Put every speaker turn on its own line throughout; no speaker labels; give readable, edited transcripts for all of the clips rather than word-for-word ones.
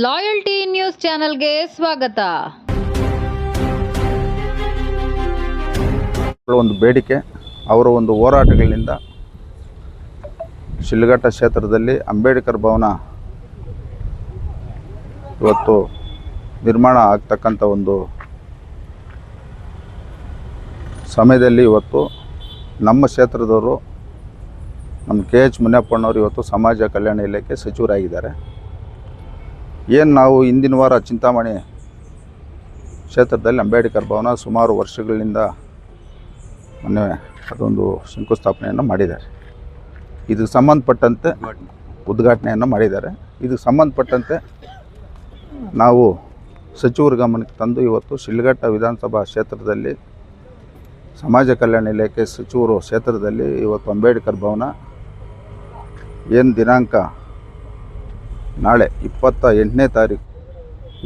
Loyalty news ಚಾನೆಲ್ಗೆ ಸ್ವಾಗತ.
ಒಂದು ಬೇಡಿಕೆ, ಅವರ ಒಂದು ಹೋರಾಟಗಳಿಂದ ಶಿಡ್ಲಘಟ್ಟ ಕ್ಷೇತ್ರದಲ್ಲಿ ಅಂಬೇಡ್ಕರ್ ಭವನ ಇವತ್ತು ನಿರ್ಮಾಣ ಆಗ್ತಕ್ಕಂಥ ಒಂದು ಸಮಯದಲ್ಲಿ ಇವತ್ತು ನಮ್ಮ ಕ್ಷೇತ್ರದವರು ನಮ್ಮ KH ಮುನಿಯಪ್ಪಣ್ಣವರು ಇವತ್ತು ಸಮಾಜ ಕಲ್ಯಾಣ ಇಲಾಖೆ ಸಚಿವರಾಗಿದ್ದಾರೆ. ಏನು ನಾವು ಹಿಂದಿನ ವಾರ ಚಿಂತಾಮಣಿ ಕ್ಷೇತ್ರದಲ್ಲಿ ಅಂಬೇಡ್ಕರ್ ಭವನ ಸುಮಾರು ವರ್ಷಗಳಿಂದ ಮೊನ್ನೆ ಅದೊಂದು ಶಂಕುಸ್ಥಾಪನೆಯನ್ನು ಮಾಡಿದ್ದಾರೆ. ಇದಕ್ಕೆ ಸಂಬಂಧಪಟ್ಟಂತೆ ಉದ್ಘಾಟನೆಯನ್ನು ಮಾಡಿದ್ದಾರೆ. ಇದಕ್ಕೆ ಸಂಬಂಧಪಟ್ಟಂತೆ ನಾವು ಸಚಿವರ ಗಮನಕ್ಕೆ ತಂದು ಇವತ್ತು ಶಿಡ್ಲಘಟ್ಟ ವಿಧಾನಸಭಾ ಕ್ಷೇತ್ರದಲ್ಲಿ ಸಮಾಜ ಕಲ್ಯಾಣ ಇಲಾಖೆ ಸಚಿವರು ಕ್ಷೇತ್ರದಲ್ಲಿ ಇವತ್ತು ಅಂಬೇಡ್ಕರ್ ಭವನ ಏನು ದಿನಾಂಕ ನಾಳೆ 28ನೇ ತಾರೀಕು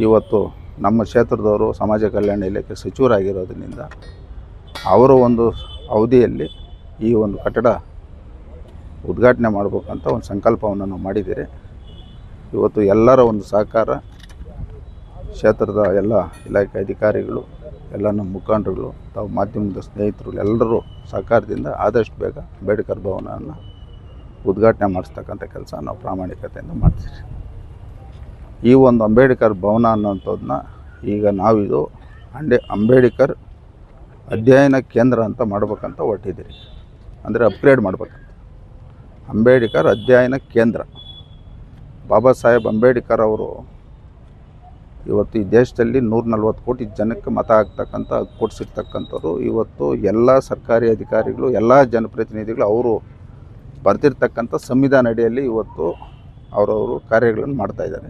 ಇವತ್ತು ನಮ್ಮ ಕ್ಷೇತ್ರದವರು ಸಮಾಜ ಕಲ್ಯಾಣ ಇಲಾಖೆ ಸಚಿವರಾಗಿರೋದ್ರಿಂದ ಅವರ ಒಂದು ಅವಧಿಯಲ್ಲಿ ಈ ಒಂದು ಕಟ್ಟಡ ಉದ್ಘಾಟನೆ ಮಾಡಬೇಕಂತ ಒಂದು ಸಂಕಲ್ಪವನ್ನು ನಾವು ಮಾಡಿದ್ದೀರಿ. ಇವತ್ತು ಎಲ್ಲರ ಒಂದು ಸಹಕಾರ, ಕ್ಷೇತ್ರದ ಎಲ್ಲ ಇಲಾಖೆ ಅಧಿಕಾರಿಗಳು, ಎಲ್ಲ ನಮ್ಮ ಮುಖಂಡರುಗಳು, ತಾವು ಮಾಧ್ಯಮದ ಸ್ನೇಹಿತರು ಎಲ್ಲರೂ ಸಹಕಾರದಿಂದ ಆದಷ್ಟು ಬೇಗ ಅಂಬೇಡ್ಕರ್ ಭವನವನ್ನು ಉದ್ಘಾಟನೆ ಮಾಡಿಸ್ತಕ್ಕಂಥ ಕೆಲಸ ನಾವು ಪ್ರಾಮಾಣಿಕತೆಯಿಂದ ಮಾಡ್ತೀವಿ. ಈ ಒಂದು ಅಂಬೇಡ್ಕರ್ ಭವನ ಅನ್ನೋಂಥದ್ದನ್ನ ಈಗ ನಾವಿದು ಅಂಬೇಡ್ಕರ್ ಅಧ್ಯಯನ ಕೇಂದ್ರ ಅಂತ ಮಾಡ್ಬೇಕಂತ ಹೊರಟಿದ್ದೀರಿ. ಅಂದರೆ ಅಪ್ಗ್ರೇಡ್ ಮಾಡ್ಬೇಕಂತ. ಅಂಬೇಡ್ಕರ್ ಅಧ್ಯಯನ ಕೇಂದ್ರ. ಬಾಬಾ ಸಾಹೇಬ್ ಅಂಬೇಡ್ಕರ್ ಅವರು ಇವತ್ತು ಈ ದೇಶದಲ್ಲಿ 140 ಕೋಟಿ ಜನಕ್ಕೆ ಮತ ಹಾಕ್ತಕ್ಕಂಥ ಕೊಡಿಸಿರ್ತಕ್ಕಂಥವ್ರು. ಇವತ್ತು ಎಲ್ಲ ಸರ್ಕಾರಿ ಅಧಿಕಾರಿಗಳು, ಎಲ್ಲ ಜನಪ್ರತಿನಿಧಿಗಳು ಅವರು ಬರ್ತಿರ್ತಕ್ಕಂಥ ಸಂವಿಧಾನ ಅಡಿಯಲ್ಲಿ ಇವತ್ತು ಅವರವರು ಕಾರ್ಯಗಳನ್ನು ಮಾಡ್ತಾಯಿದ್ದಾರೆ.